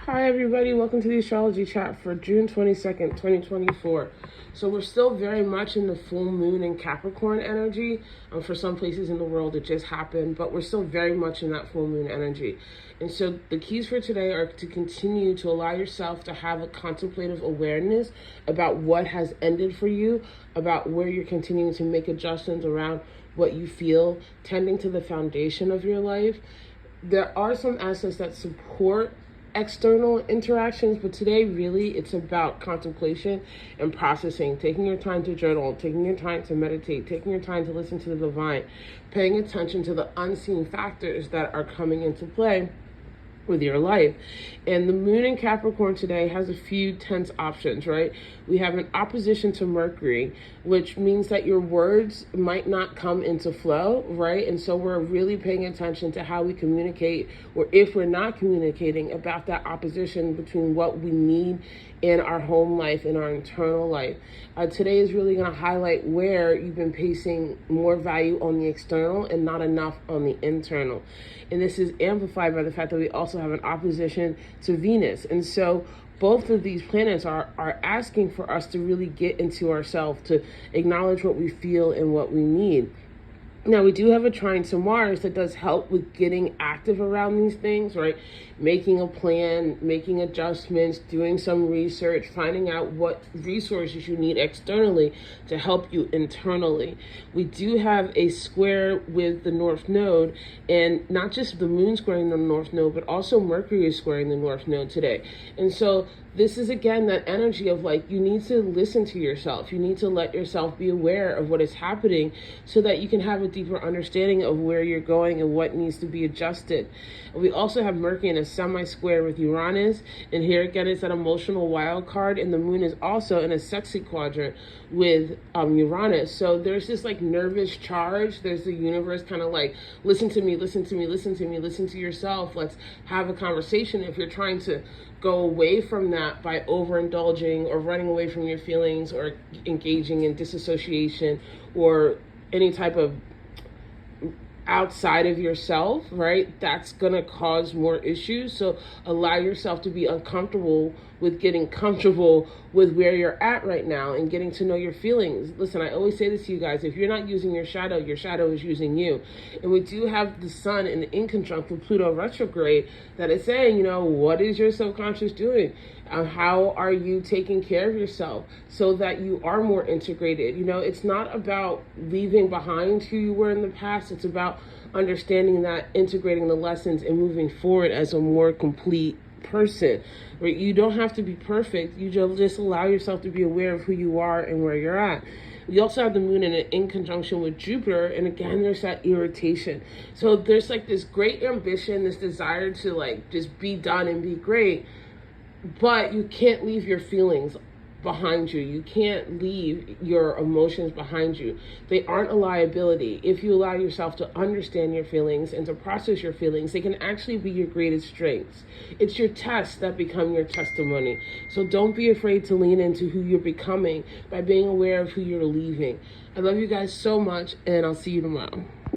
Hi everybody, welcome to the astrology chat for June 22nd, 2024. So we're still very much in the full moon in Capricorn energy. For some places in the world it just happened, but we're still very much in that full moon energy. And so the keys for today are to continue to allow yourself to have a contemplative awareness about what has ended for you, about where you're continuing to make adjustments around what you feel, tending to the foundation of your life. There are some aspects that support external interactions, but today really it's about contemplation and processing, taking your time to journal, taking your time to meditate, taking your time to listen to the divine, paying attention to the unseen factors that are coming into play with your life. And the moon in Capricorn today has a few tense options, right? We have an opposition to Mercury, which means that your words might not come into flow, right? And so we're really paying attention to how we communicate, or if we're not communicating, about that opposition between what we need in our home life and our internal life. Today is really going to highlight where you've been placing more value on the external and not enough on the internal. And this is amplified by the fact that we also have an opposition to Venus. And so both of these planets are asking for us to really get into ourselves, to acknowledge what we feel and what we need. Now, we do have a trine to Mars that does help with getting active around these things, right? Making a plan, making adjustments, doing some research, finding out what resources you need externally to help you internally. We do have a square with the North Node, and not just the moon squaring the North Node, but also Mercury is squaring the North Node today. And so this is, again, that energy of like, you need to listen to yourself. You need to let yourself be aware of what is happening so that you can have a deeper understanding of where you're going and what needs to be adjusted. And we also have Mercury in a semi-square with Uranus. And here again, it's that emotional wild card. And the moon is also in a sexy quadrant with Uranus. So there's this like nervous charge. There's the universe kind of like, listen to me, listen to me, listen to me, listen to yourself. Let's have a conversation. If you're trying to go away from that by overindulging or running away from your feelings or engaging in disassociation or any type of outside of yourself, right? That's gonna cause more issues. So allow yourself to be uncomfortable with getting comfortable with where you're at right now and getting to know your feelings. Listen, I always say this to you guys: if you're not using your shadow is using you. And we do have the sun in conjunct with Pluto retrograde that is saying, you know, what is your subconscious doing? How are you taking care of yourself so that you are more integrated? You know, it's not about leaving behind who you were in the past. It's about understanding that, integrating the lessons and moving forward as a more complete person. Right? You don't have to be perfect. You just allow yourself to be aware of who you are and where you're at. We also have the moon in conjunction with Jupiter, and again, there's that irritation. So there's like this great ambition, this desire to like just be done and be great, but you can't leave your feelings behind you. You can't leave your emotions behind you. They aren't a liability. If you allow yourself to understand your feelings and to process your feelings, they can actually be your greatest strengths. It's your tests that become your testimony. So don't be afraid to lean into who you're becoming by being aware of who you're leaving. I love you guys so much, and I'll see you tomorrow.